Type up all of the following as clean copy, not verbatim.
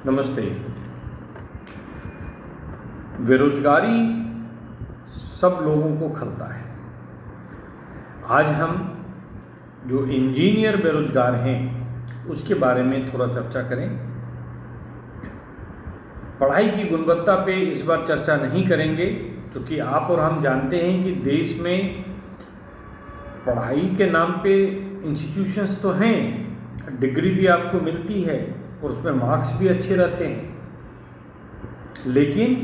नमस्ते। बेरोजगारी सब लोगों को खलता है। आज हम जो इंजीनियर बेरोजगार हैं उसके बारे में थोड़ा चर्चा करें। पढ़ाई की गुणवत्ता पे इस बार चर्चा नहीं करेंगे, क्योंकि आप और हम जानते हैं कि देश में पढ़ाई के नाम पे इंस्टीट्यूशंस तो हैं, डिग्री भी आपको मिलती है और उसमें मार्क्स भी अच्छे रहते हैं, लेकिन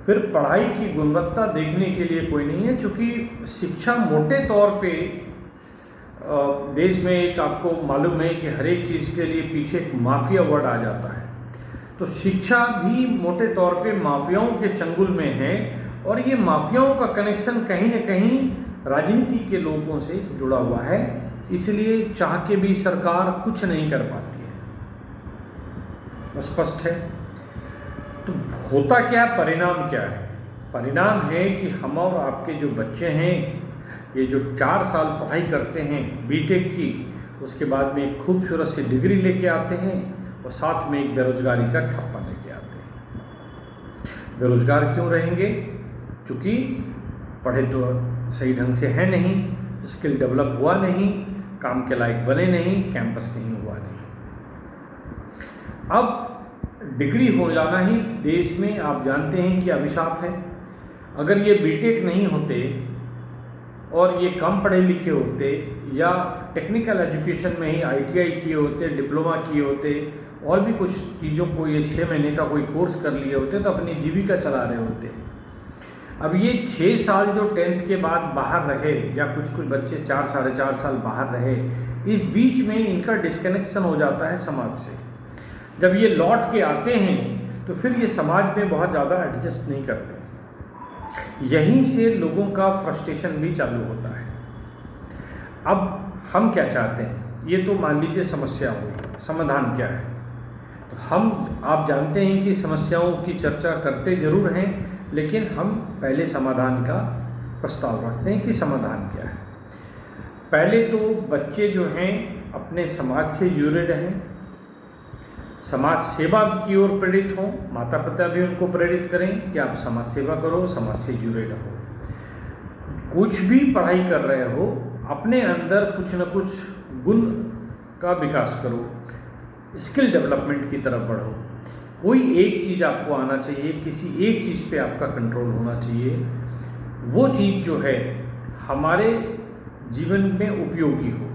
फिर पढ़ाई की गुणवत्ता देखने के लिए कोई नहीं है। क्योंकि शिक्षा मोटे तौर पे देश में एक आपको मालूम है कि हर एक चीज़ के लिए पीछे एक माफिया वर्ड आ जाता है, तो शिक्षा भी मोटे तौर पे माफियाओं के चंगुल में है और ये माफियाओं का कनेक्शन कहीं न कहीं राजनीति के लोगों से जुड़ा हुआ है। इसलिए चाह के भी सरकार कुछ नहीं कर पाती है। स्पष्ट है। तो होता क्या है, परिणाम क्या है? परिणाम है कि हम और आपके जो बच्चे हैं, ये जो 4 साल पढ़ाई करते हैं बीटेक की, उसके बाद में एक खूबसूरत सी डिग्री लेके आते हैं और साथ में एक बेरोजगारी का ठप्पा लेके आते हैं। बेरोजगार क्यों रहेंगे? क्योंकि पढ़े तो सही ढंग से है नहीं, स्किल डेवलप हुआ नहीं, काम के लायक बने नहीं, कैंपस कहीं हुआ नहीं। अब डिग्री हो जाना ही देश में आप जानते हैं कि अभिशाप है। अगर ये बीटेक नहीं होते और ये कम पढ़े लिखे होते या टेक्निकल एजुकेशन में ही आईटीआई किए होते, डिप्लोमा किए होते और भी कुछ चीज़ों को ये 6 महीने का कोई कोर्स कर लिए होते तो अपनी जीविका चला रहे होते। अब ये 6 साल जो 10th के बाद बाहर रहे या कुछ बच्चे 4 साढ़े 4 साल बाहर रहे, इस बीच में इनका डिस्कनेक्शन हो जाता है समाज से। जब ये लौट के आते हैं तो फिर ये समाज में बहुत ज़्यादा एडजस्ट नहीं करते। यहीं से लोगों का फ्रस्ट्रेशन भी चालू होता है। अब हम क्या चाहते हैं, ये तो मान लीजिए समस्या हुई, समाधान क्या है? तो आप जानते हैं कि समस्याओं की चर्चा करते ज़रूर हैं, लेकिन हम पहले समाधान का प्रस्ताव रखते हैं कि समाधान क्या है। पहले तो बच्चे जो हैं अपने समाज से जुड़े रहें, समाज सेवा की ओर प्रेरित हों, माता पिता भी उनको प्रेरित करें कि आप समाज सेवा करो, समाज से जुड़े रहो। कुछ भी पढ़ाई कर रहे हो, अपने अंदर कुछ न कुछ गुण का विकास करो, स्किल डेवलपमेंट की तरफ बढ़ो। कोई एक चीज़ आपको आना चाहिए, किसी एक चीज़ पे आपका कंट्रोल होना चाहिए। वो चीज़ जो है हमारे जीवन में उपयोगी हो।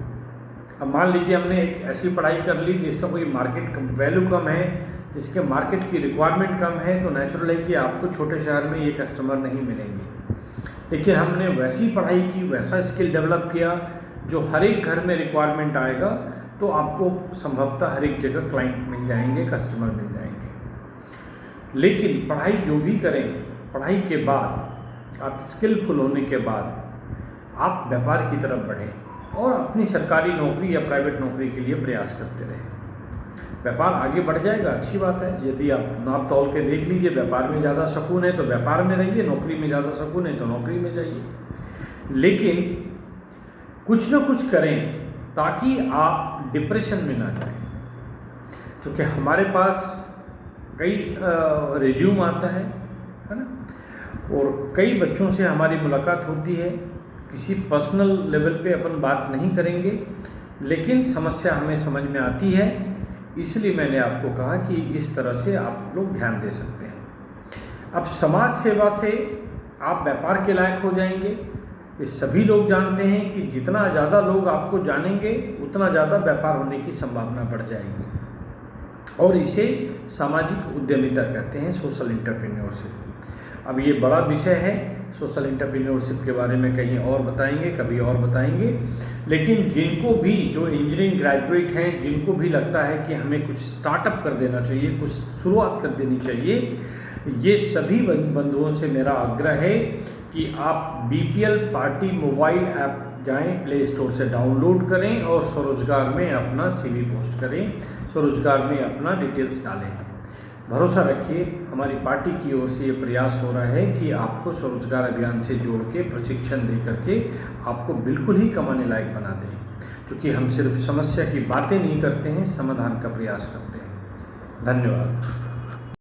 अब मान लीजिए हमने एक ऐसी पढ़ाई कर ली जिसका कोई मार्केट वैल्यू कम है, जिसके मार्केट की रिक्वायरमेंट कम है, तो नेचुरल है कि आपको छोटे शहर में ये कस्टमर नहीं मिलेंगे। लेकिन हमने वैसी पढ़ाई की, वैसा स्किल डेवलप किया जो हर एक घर में रिक्वायरमेंट आएगा, तो आपको संभवतः हर एक जगह क्लाइंट मिल जाएंगे, कस्टमर मिल जाएंगे। लेकिन पढ़ाई जो भी करें, पढ़ाई के बाद आप स्किलफुल होने के बाद आप व्यापार की तरफ बढ़ें और अपनी सरकारी नौकरी या प्राइवेट नौकरी के लिए प्रयास करते रहें। व्यापार आगे बढ़ जाएगा, अच्छी बात है। यदि आप नाप तौल के देख लीजिए, व्यापार में ज़्यादा सुकून है तो व्यापार में रहिए, नौकरी में ज़्यादा सुकून है तो नौकरी में जाइए। लेकिन कुछ न कुछ करें ताकि आप डिप्रेशन में ना जाएं। क्योंकि हमारे पास कई रिज्यूम आता है ना, और कई बच्चों से हमारी मुलाकात होती है। किसी पर्सनल लेवल पे अपन बात नहीं करेंगे, लेकिन समस्या हमें समझ में आती है। इसलिए मैंने आपको कहा कि इस तरह से आप लोग ध्यान दे सकते हैं। अब समाज सेवा से आप व्यापार के लायक हो जाएंगे। ये सभी लोग जानते हैं कि जितना ज़्यादा लोग आपको जानेंगे उतना ज़्यादा व्यापार होने की संभावना बढ़ जाएगी, और इसे सामाजिक उद्यमिता कहते हैं, सोशल एंटरप्रेन्योरशिप। अब ये बड़ा विषय है, सोशल एंटरप्रेन्योरशिप के बारे में कहीं और बताएंगे, कभी और बताएंगे। लेकिन जिनको भी, जो इंजीनियरिंग ग्रेजुएट हैं, जिनको भी लगता है कि हमें कुछ स्टार्टअप कर देना चाहिए, कुछ शुरुआत कर देनी चाहिए, ये सभी बंधुओं से मेरा आग्रह है कि आप BPL पार्टी मोबाइल ऐप जाएं, प्ले स्टोर से डाउनलोड करें और स्वरोजगार में अपना CV पोस्ट करें, स्वरोजगार में अपना डिटेल्स डालें। भरोसा रखिए, हमारी पार्टी की ओर से ये प्रयास हो रहा है कि आपको स्वरोजगार अभियान से जोड़ के प्रशिक्षण दे करके आपको बिल्कुल ही कमाने लायक बना दें। क्योंकि हम सिर्फ समस्या की बातें नहीं करते हैं, समाधान का प्रयास करते हैं। धन्यवाद।